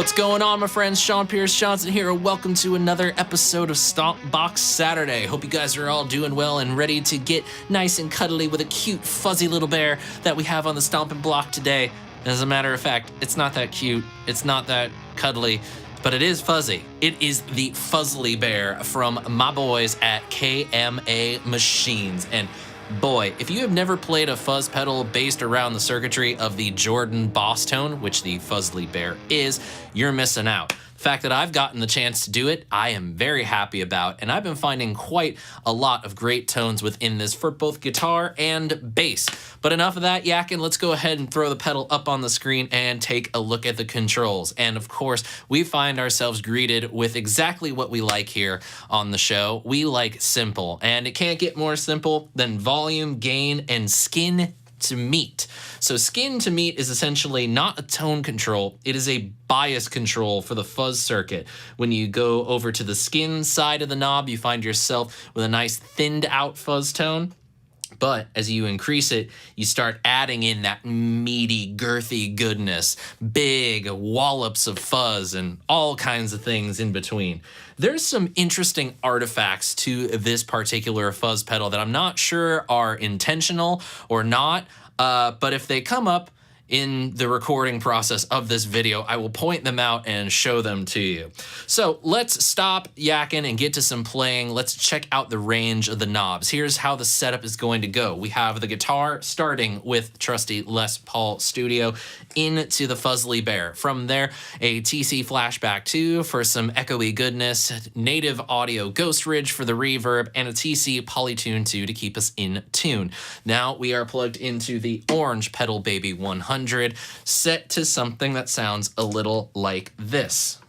What's going on, my friends? SeanPierceJohnson here. Welcome to another episode of Stompbox Saturday. Hope you guys are all doing well and ready to get nice and cuddly with a cute, fuzzy little bear that we have on the stomping block today. As a matter of fact, it's not that cute, it's not that cuddly, but it is fuzzy. It is the Fuzzly Bear from my boys at KMA Machines. And boy, if you have never played a fuzz pedal based around the circuitry of the Jordan Bosstone, which the Fuzzly Bear is, you're missing out. The fact that I've gotten the chance to do it, I am very happy about, and I've been finding quite a lot of great tones within this for both guitar and bass. But enough of that yakking, let's go ahead and throw the pedal up on the screen and take a look at the controls. And of course, we find ourselves greeted with exactly what we like here on the show. We like simple, and it can't get more simple than volume, gain, and skin to meet. So skin to meet is essentially not a tone control, it is a bias control for the fuzz circuit. When you go over to the skin side of the knob, you find yourself with a nice thinned out fuzz tone. But as you increase it, you start adding in that meaty, girthy goodness, big wallops of fuzz and all kinds of things in between. There's some interesting artifacts to this particular fuzz pedal that I'm not sure are intentional or not, but if they come up in the recording process of this video, I will point them out and show them to you. So let's stop yakking and get to some playing. Let's check out the range of the knobs. Here's how the setup is going to go. We have the guitar starting with trusty Les Paul Studio into the Fuzzly Bear. From there, a TC Flashback 2 for some echoey goodness, native audio Ghost Ridge for the reverb, and a TC Polytune 2 to keep us in tune. Now we are plugged into the Orange Pedal Baby 100, set to something that sounds a little like this.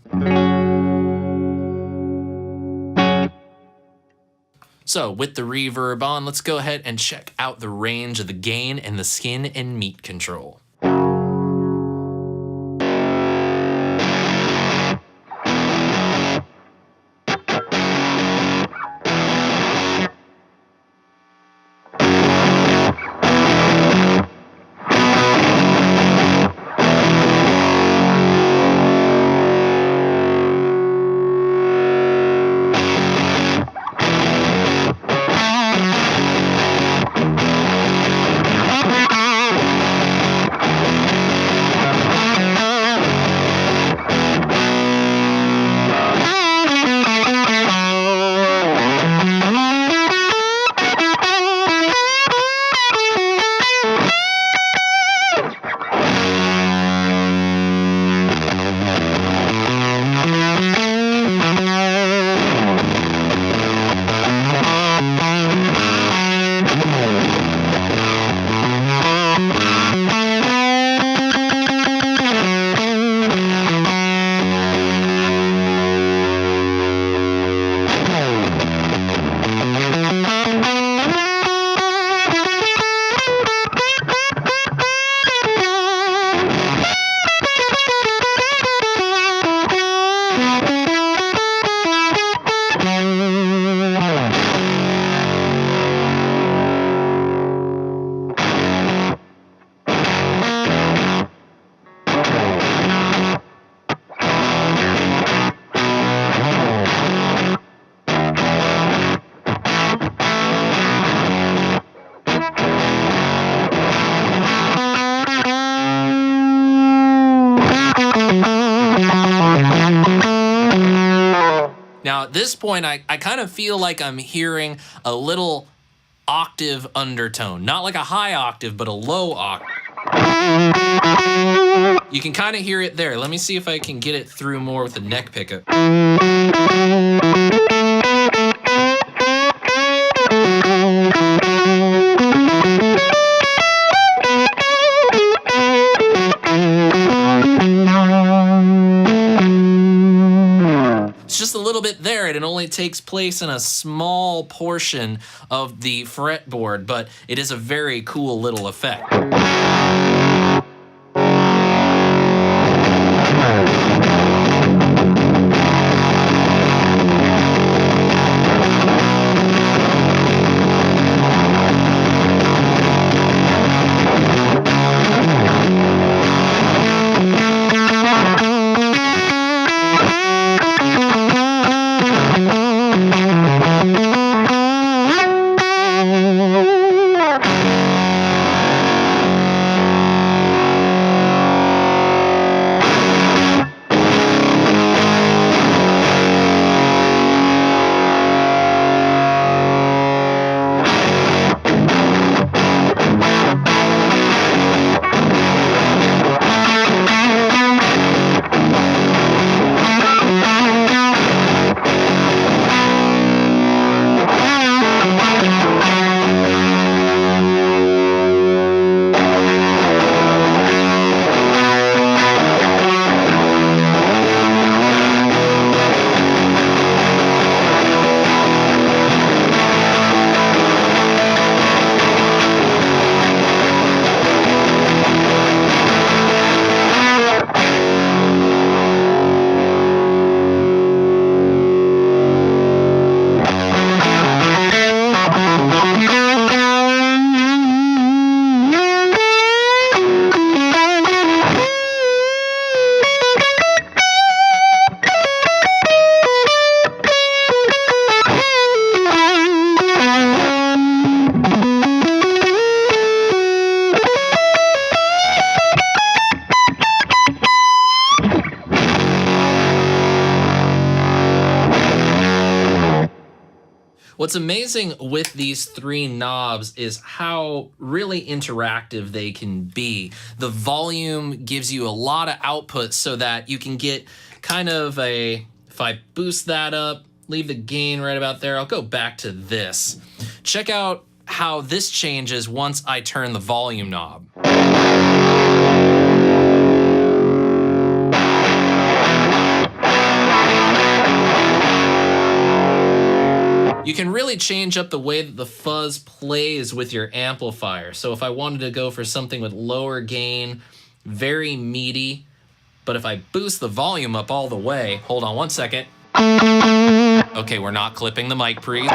So with the reverb on, let's go ahead and check out the range of the gain and the skin and meat control. Now at this point, I kind of feel like I'm hearing a little octave undertone. Not like a high octave, but a low octave. You can kind of hear it there. Let me see if I can get it through more with the neck pickup. Just a little bit there, and it only takes place in a small portion of the fretboard, but it is a very cool little effect. What's amazing with these 3 knobs is how really interactive they can be. The volume gives you a lot of output so that you can get kind of a, if I boost that up, leave the gain right about there, I'll go back to this. Check out how this changes once I turn the volume knob. You can really change up the way that the fuzz plays with your amplifier. So if I wanted to go for something with lower gain, very meaty, but if I boost the volume up all the way, hold on one second. Okay, we're not clipping the mic pre.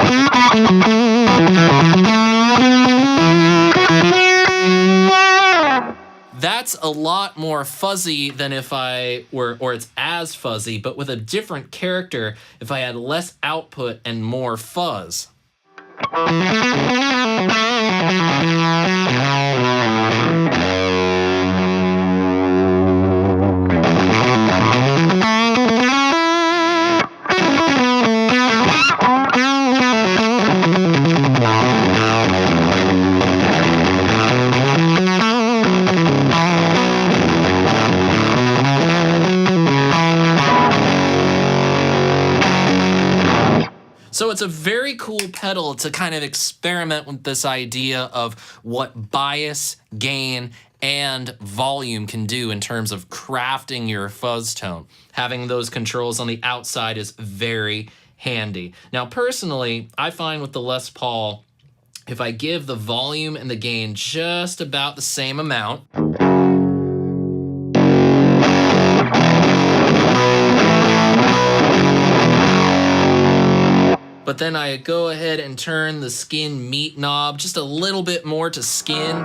That's a lot more fuzzy than if I were, or it's as fuzzy, but with a different character if I had less output and more fuzz. So it's a very cool pedal to kind of experiment with this idea of what bias, gain, and volume can do in terms of crafting your fuzz tone. Having those controls on the outside is very handy. Now, personally, I find with the Les Paul, if I give the volume and the gain just about the same amount, but then I go ahead and turn the skin meat knob just a little bit more to skin.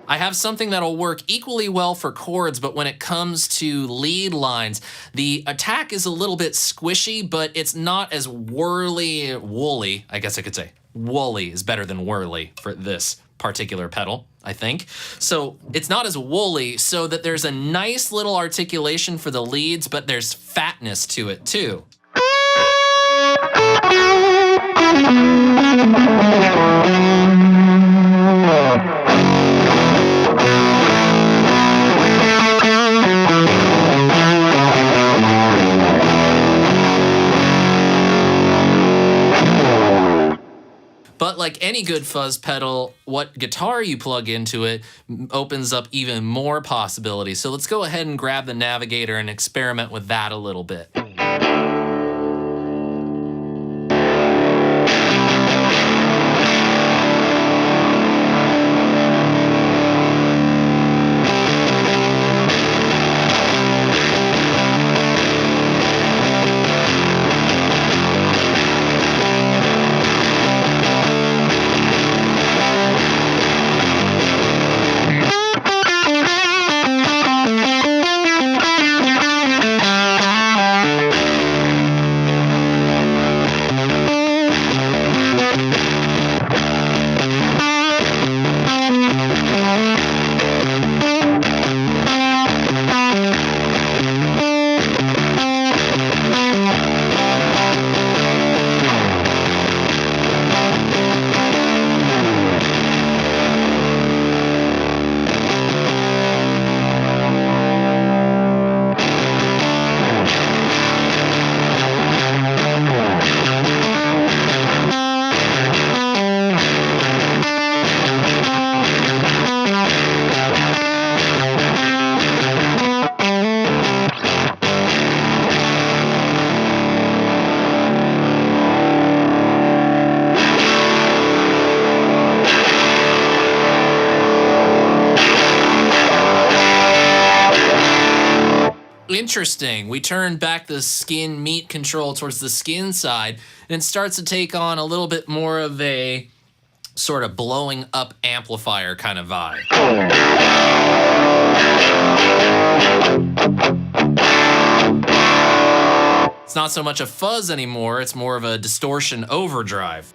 I have something that'll work equally well for chords, but when it comes to lead lines, the attack is a little bit squishy, but it's not as woolly, I guess I could say. Woolly is better than whirly for this particular pedal, I think. So it's not as woolly, so that there's a nice little articulation for the leads, but there's fatness to it too. But like any good fuzz pedal, what guitar you plug into it opens up even more possibilities. So let's go ahead and grab the navigator and experiment with that a little bit. Interesting. We turn back the skin meat control towards the skin side, and it starts to take on a little bit more of a sort of blowing up amplifier kind of vibe. It's not so much a fuzz anymore, it's more of a distortion overdrive.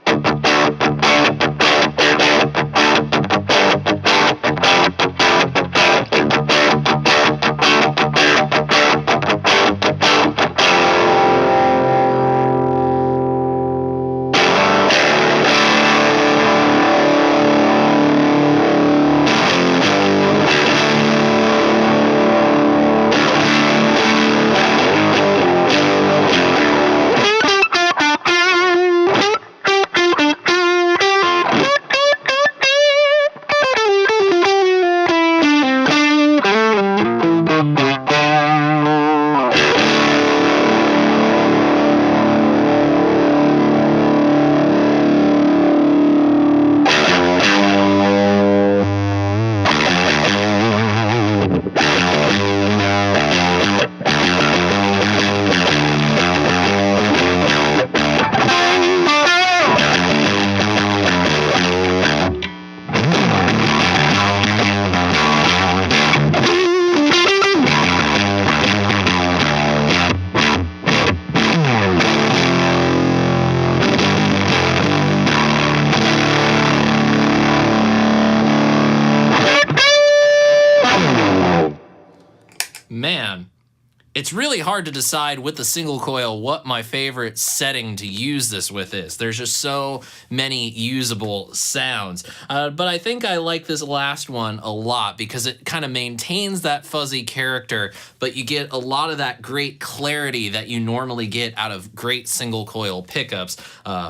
It's really hard to decide with the single coil what my favorite setting to use this with is. There's just so many usable sounds. But I think I like this last one a lot because it kind of maintains that fuzzy character, but you get a lot of that great clarity that you normally get out of great single coil pickups,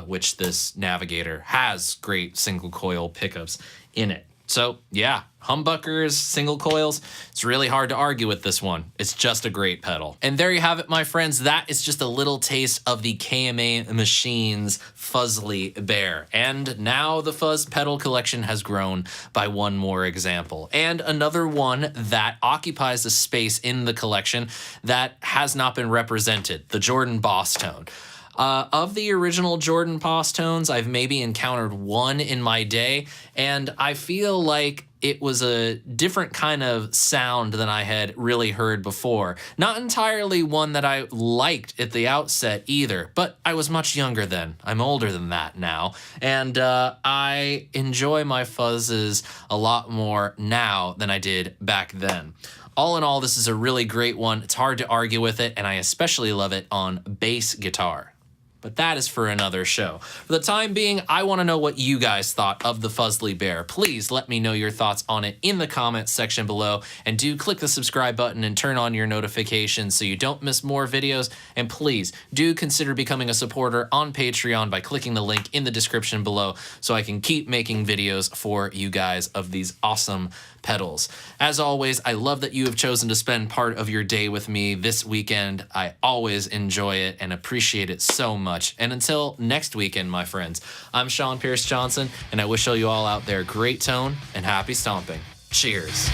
which this Navigator has great single coil pickups in it. So yeah, humbuckers, single coils, it's really hard to argue with this one. It's just a great pedal. And there you have it, my friends. That is just a little taste of the KMA Machines Fuzzly Bear. And now the fuzz pedal collection has grown by one more example. And another one that occupies a space in the collection that has not been represented, the Jordan Bosstone. Of the original Jordan Bosstones, I've maybe encountered one in my day, and I feel like it was a different kind of sound than I had really heard before. Not entirely one that I liked at the outset either, but I was much younger then. I'm older than that now, and I enjoy my fuzzes a lot more now than I did back then. All in all, this is a really great one. It's hard to argue with it, and I especially love it on bass guitar. But that is for another show. For the time being, I want to know what you guys thought of the Fuzzly Bear. Please let me know your thoughts on it in the comments section below. And do click the subscribe button and turn on your notifications so you don't miss more videos. And please do consider becoming a supporter on Patreon by clicking the link in the description below so I can keep making videos for you guys of these awesome pedals. As always, I love that you have chosen to spend part of your day with me this weekend. I always enjoy it and appreciate it so much. And until next weekend, my friends, I'm Sean Pierce Johnson, and I wish all you all out there great tone and happy stomping. Cheers.